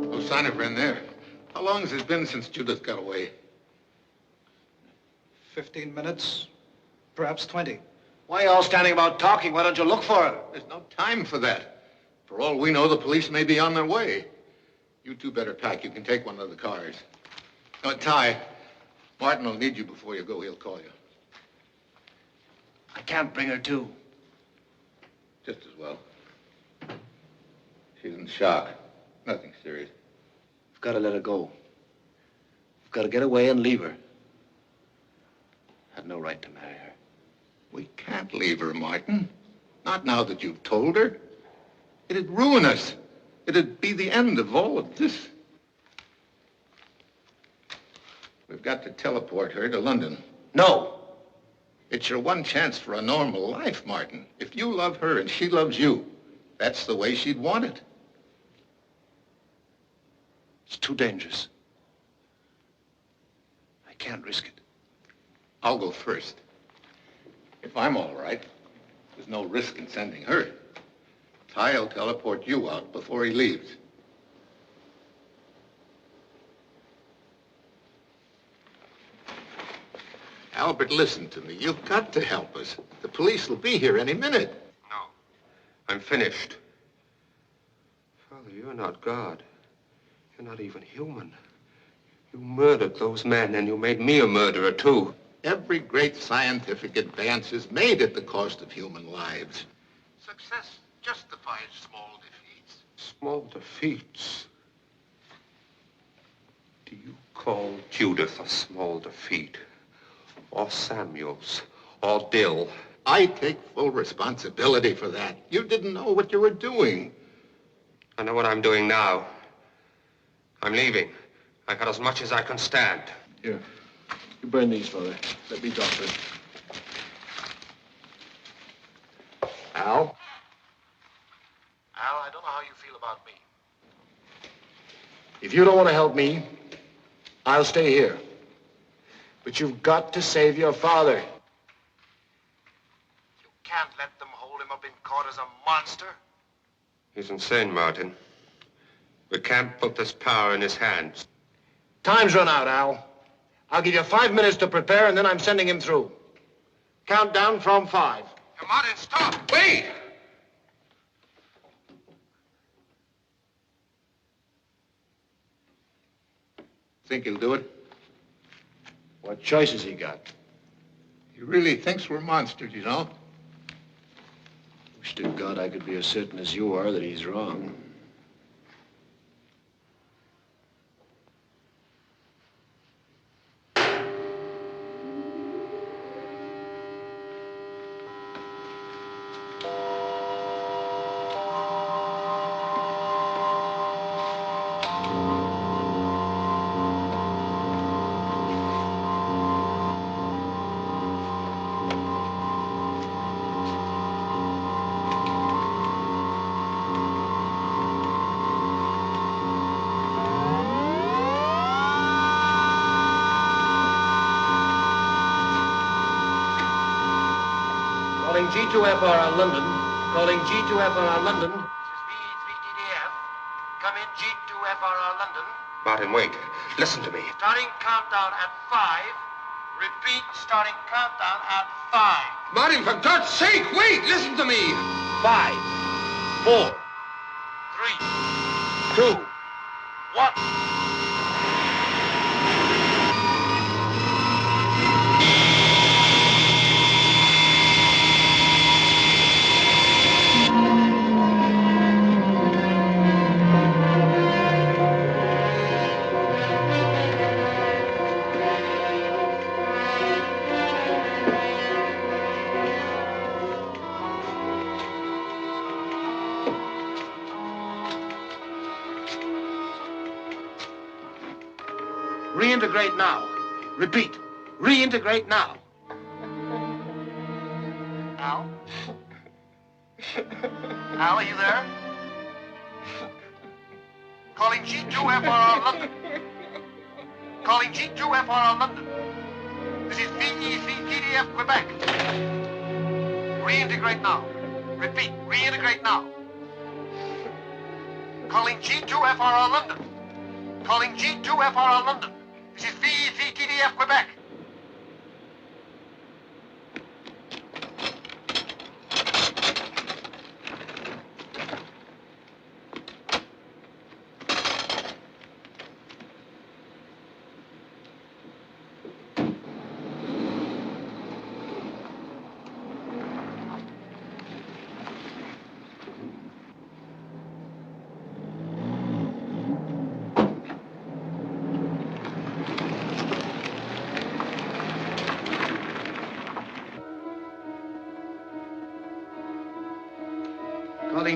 No sign of her in there. How long has it been since Judith got away? 15 minutes, perhaps 20. Why are you all standing about talking? Why don't you look for her? There's no time for that. For all we know, the police may be on their way. You two better pack. You can take one of the cars. No, Ty, Martin will need you before you go. He'll call you. I can't bring her to. Just as well. She's in shock. Nothing serious. I've got to let her go. I've got to get away and leave her. I had no right to marry her. We can't leave her, Martin. Not now that you've told her. It'd ruin us. It'd be the end of all of this. We've got to teleport her to London. No. It's your one chance for a normal life, Martin. If you love her and she loves you, that's the way she'd want it. It's too dangerous. I can't risk it. I'll go first. If I'm all right, there's no risk in sending her. Ty'll teleport you out before he leaves. Albert, listen to me. You've got to help us. The police will be here any minute. No. I'm finished. Father, you're not God. You're not even human. You murdered those men, and you made me a murderer, too. Every great scientific advance is made at the cost of human lives. Success justifies small defeats. Small defeats? Do you call Judith a small defeat? Or Samuel's? Or Dill? I take full responsibility for that. You didn't know what you were doing. I know what I'm doing now. I'm leaving. I've had as much as I can stand. Here. You burn these, Father. Let me doctor it. Al? Al, I don't know how you feel about me. If you don't want to help me, I'll stay here. But you've got to save your father. You can't let them hold him up in court as a monster. He's insane, Martin. We can't put this power in his hands. Time's run out, Al. I'll give you 5 minutes to prepare, and then I'm sending him through. Countdown from 5. Now, Martin, stop! Wait! Think he'll do it? What choice has he got? He really thinks we're monsters, you know? Wish to God I could be as certain as you are that he's wrong. Calling G2FR London. Calling G2FR London. This is VE3TDF. Come in, G2FR London. Martin, wait. Listen to me. Starting countdown at 5. Repeat, starting countdown at 5. Martin, for God's sake, wait! Listen to me! 5, 4, 3, 2, 1. Reintegrate now. Repeat. Reintegrate now. Al? Al, are you there? Calling G2FR London. Calling G2FR London. This is VE3TDF Quebec. Reintegrate now. Repeat. Reintegrate now. Calling G2FR London. Calling G2FR London. This is VE3TDF Quebec.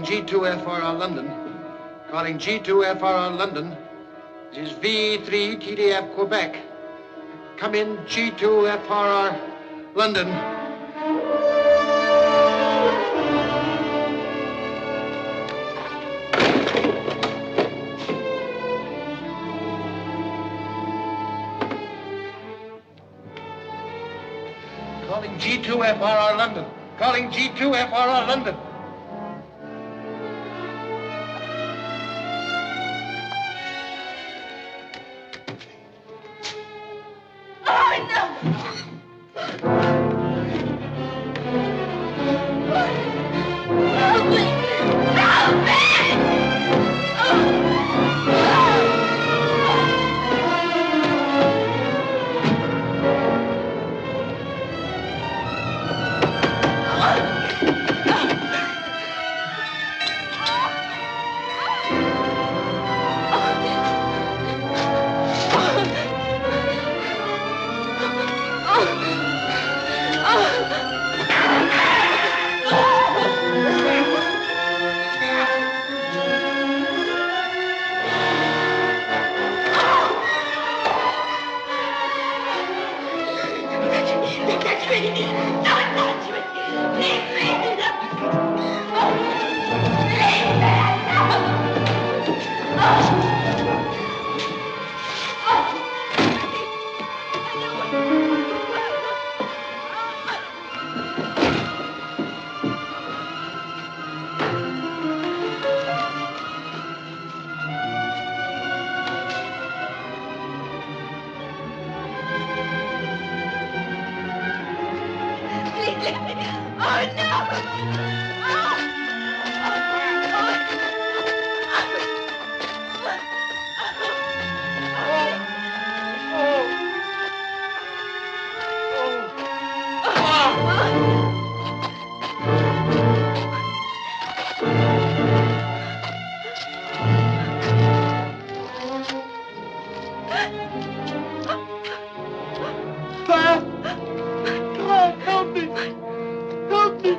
Calling G2FRR London. Calling G2FRR London. This is V3TDF Quebec. Come in, G2FRR London. Calling G2FRR London. Calling G2FRR London. Oh, no! Help me! Help me!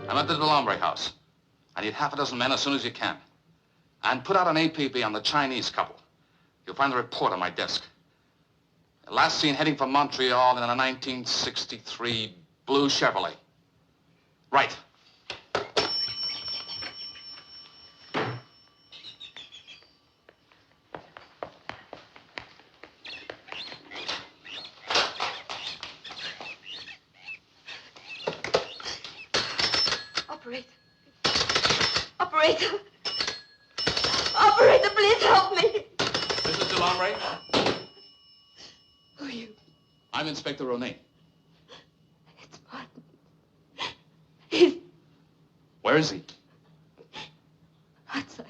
I'm at the Delambre house. I need half a dozen men as soon as you can. And put out an APB on the Chinese couple. You'll find the report on my desk. Last seen heading from Montreal in a 1963 blue Chevrolet. Right. Operator. Operator. Operator, please help me. Mrs. Delambre? Who are you? I'm Inspector Ronay. It's Martin. He's Where is he? outside.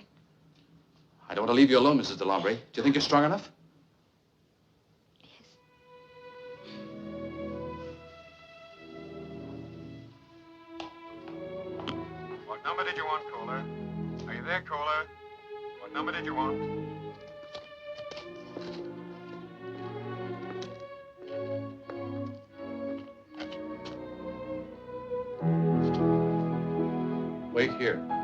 I don't want to leave you alone, Mrs. Delambre. Do you think you're strong enough? What number did you want, caller? Are you there, caller? What number did you want? Wait here.